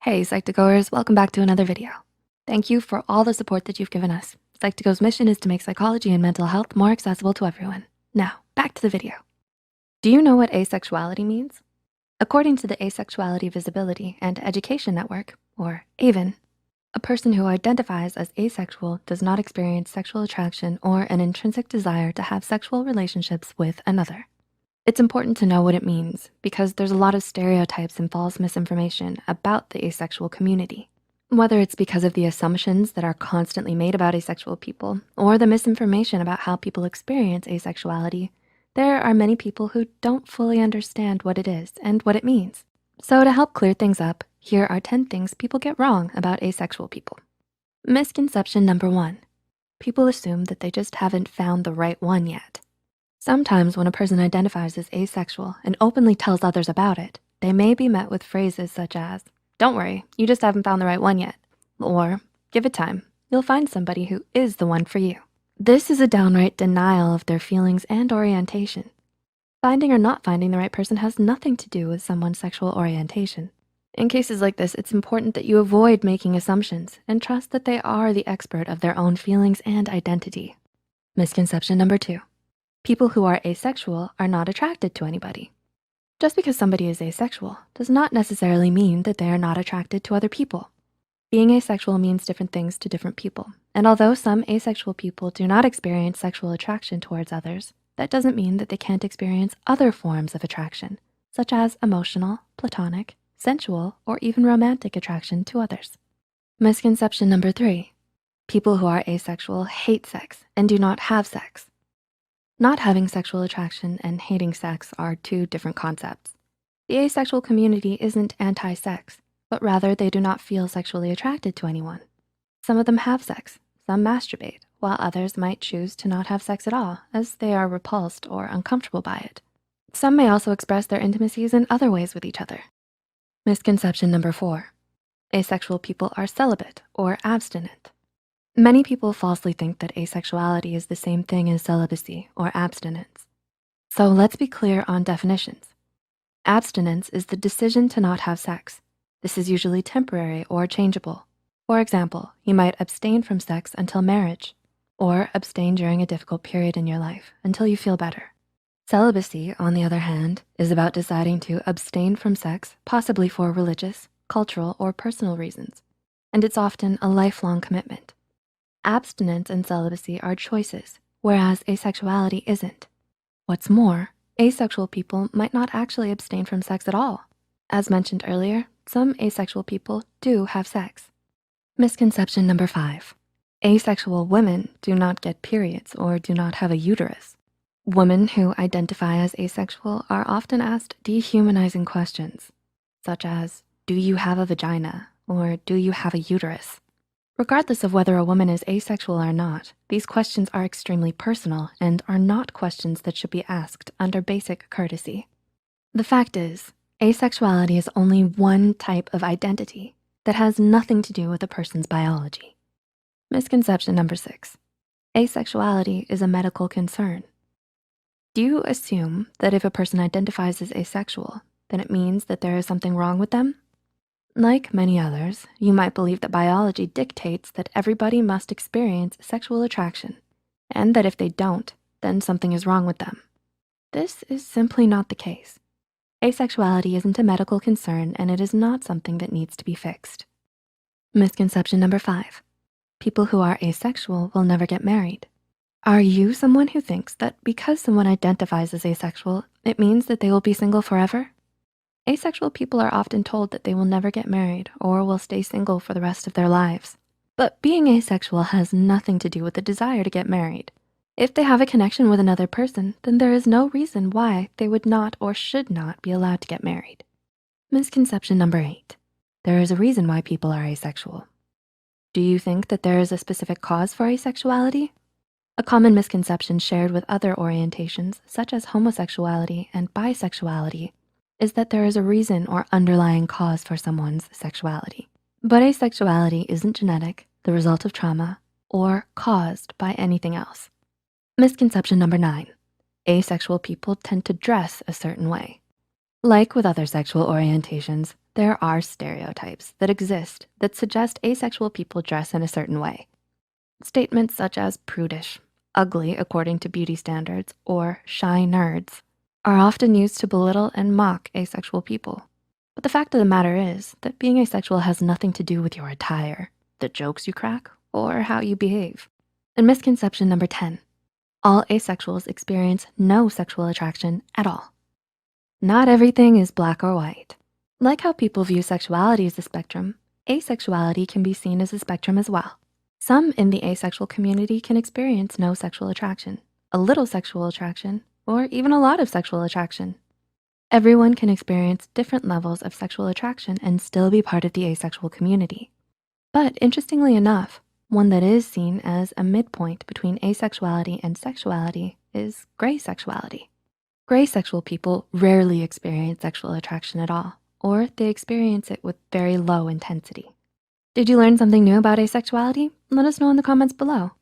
Hey Psych2Goers, welcome back to another video. Thank you for all the support that you've given us. Psych2Go's mission is to make psychology and mental health more accessible to everyone. Now, back to the video. Do you know what asexuality means? According to the Asexuality Visibility and Education Network, or AVEN, a person who identifies as asexual does not experience sexual attraction or an intrinsic desire to have sexual relationships with another. It's important to know what it means because there's a lot of stereotypes and false misinformation about the asexual community. Whether it's because of the assumptions that are constantly made about asexual people or the misinformation about how people experience asexuality, there are many people who don't fully understand what it is and what it means. So to help clear things up, here are 10 things people get wrong about asexual people. Misconception number 1, people assume that they just haven't found the right one yet. Sometimes when a person identifies as asexual and openly tells others about it, they may be met with phrases such as, "Don't worry, you just haven't found the right one yet," or "Give it time, you'll find somebody who is the one for you." This is a downright denial of their feelings and orientation. Finding or not finding the right person has nothing to do with someone's sexual orientation. In cases like this, it's important that you avoid making assumptions and trust that they are the expert of their own feelings and identity. Misconception number 2. People who are asexual are not attracted to anybody. Just because somebody is asexual does not necessarily mean that they are not attracted to other people. Being asexual means different things to different people. And although some asexual people do not experience sexual attraction towards others, that doesn't mean that they can't experience other forms of attraction, such as emotional, platonic, sensual, or even romantic attraction to others. Misconception number 3, people who are asexual hate sex and do not have sex. Not having sexual attraction and hating sex are two different concepts. The asexual community isn't anti-sex, but rather they do not feel sexually attracted to anyone. Some of them have sex, some masturbate, while others might choose to not have sex at all as they are repulsed or uncomfortable by it. Some may also express their intimacies in other ways with each other. Misconception number 4, asexual people are celibate or abstinent. Many people falsely think that asexuality is the same thing as celibacy or abstinence. So let's be clear on definitions. Abstinence is the decision to not have sex. This is usually temporary or changeable. For example, you might abstain from sex until marriage, or abstain during a difficult period in your life until you feel better. Celibacy, on the other hand, is about deciding to abstain from sex, possibly for religious, cultural, or personal reasons, and it's often a lifelong commitment. Abstinence and celibacy are choices, whereas asexuality isn't. What's more, asexual people might not actually abstain from sex at all. As mentioned earlier, some asexual people do have sex. Misconception number 5, asexual women do not get periods or do not have a uterus. Women who identify as asexual are often asked dehumanizing questions, such as, "Do you have a vagina?" or "Do you have a uterus?" Regardless of whether a woman is asexual or not, these questions are extremely personal and are not questions that should be asked under basic courtesy. The fact is, asexuality is only one type of identity that has nothing to do with a person's biology. Misconception number 6, asexuality is a medical concern. Do you assume that if a person identifies as asexual, then it means that there is something wrong with them? Like many others, you might believe that biology dictates that everybody must experience sexual attraction, and that if they don't, then something is wrong with them. This is simply not the case. Asexuality isn't a medical concern, and it is not something that needs to be fixed. Misconception number 5, people who are asexual will never get married. Are you someone who thinks that because someone identifies as asexual, it means that they will be single forever? Asexual people are often told that they will never get married or will stay single for the rest of their lives. But being asexual has nothing to do with the desire to get married. If they have a connection with another person, then there is no reason why they would not or should not be allowed to get married. Misconception number 8, there is a reason why people are asexual. Do you think that there is a specific cause for asexuality? A common misconception shared with other orientations, such as homosexuality and bisexuality, is that there is a reason or underlying cause for someone's sexuality. But asexuality isn't genetic, the result of trauma, or caused by anything else. Misconception number 9, asexual people tend to dress a certain way. Like with other sexual orientations, There are stereotypes that exist that suggest asexual people dress in a certain way. Statements such as prudish, ugly according to beauty standards, or shy nerds are often used to belittle and mock asexual people. But the fact of the matter is that being asexual has nothing to do with your attire, the jokes you crack, or how you behave. And misconception number 10, all asexuals experience no sexual attraction at all. Not everything is black or white. Like how people view sexuality as a spectrum, asexuality can be seen as a spectrum as well. Some in the asexual community can experience no sexual attraction, a little sexual attraction, or even a lot of sexual attraction. Everyone can experience different levels of sexual attraction and still be part of the asexual community. But interestingly enough, one that is seen as a midpoint between asexuality and sexuality is gray sexuality. Gray sexual people rarely experience sexual attraction at all, or they experience it with very low intensity. Did you learn something new about asexuality? Let us know in the comments below.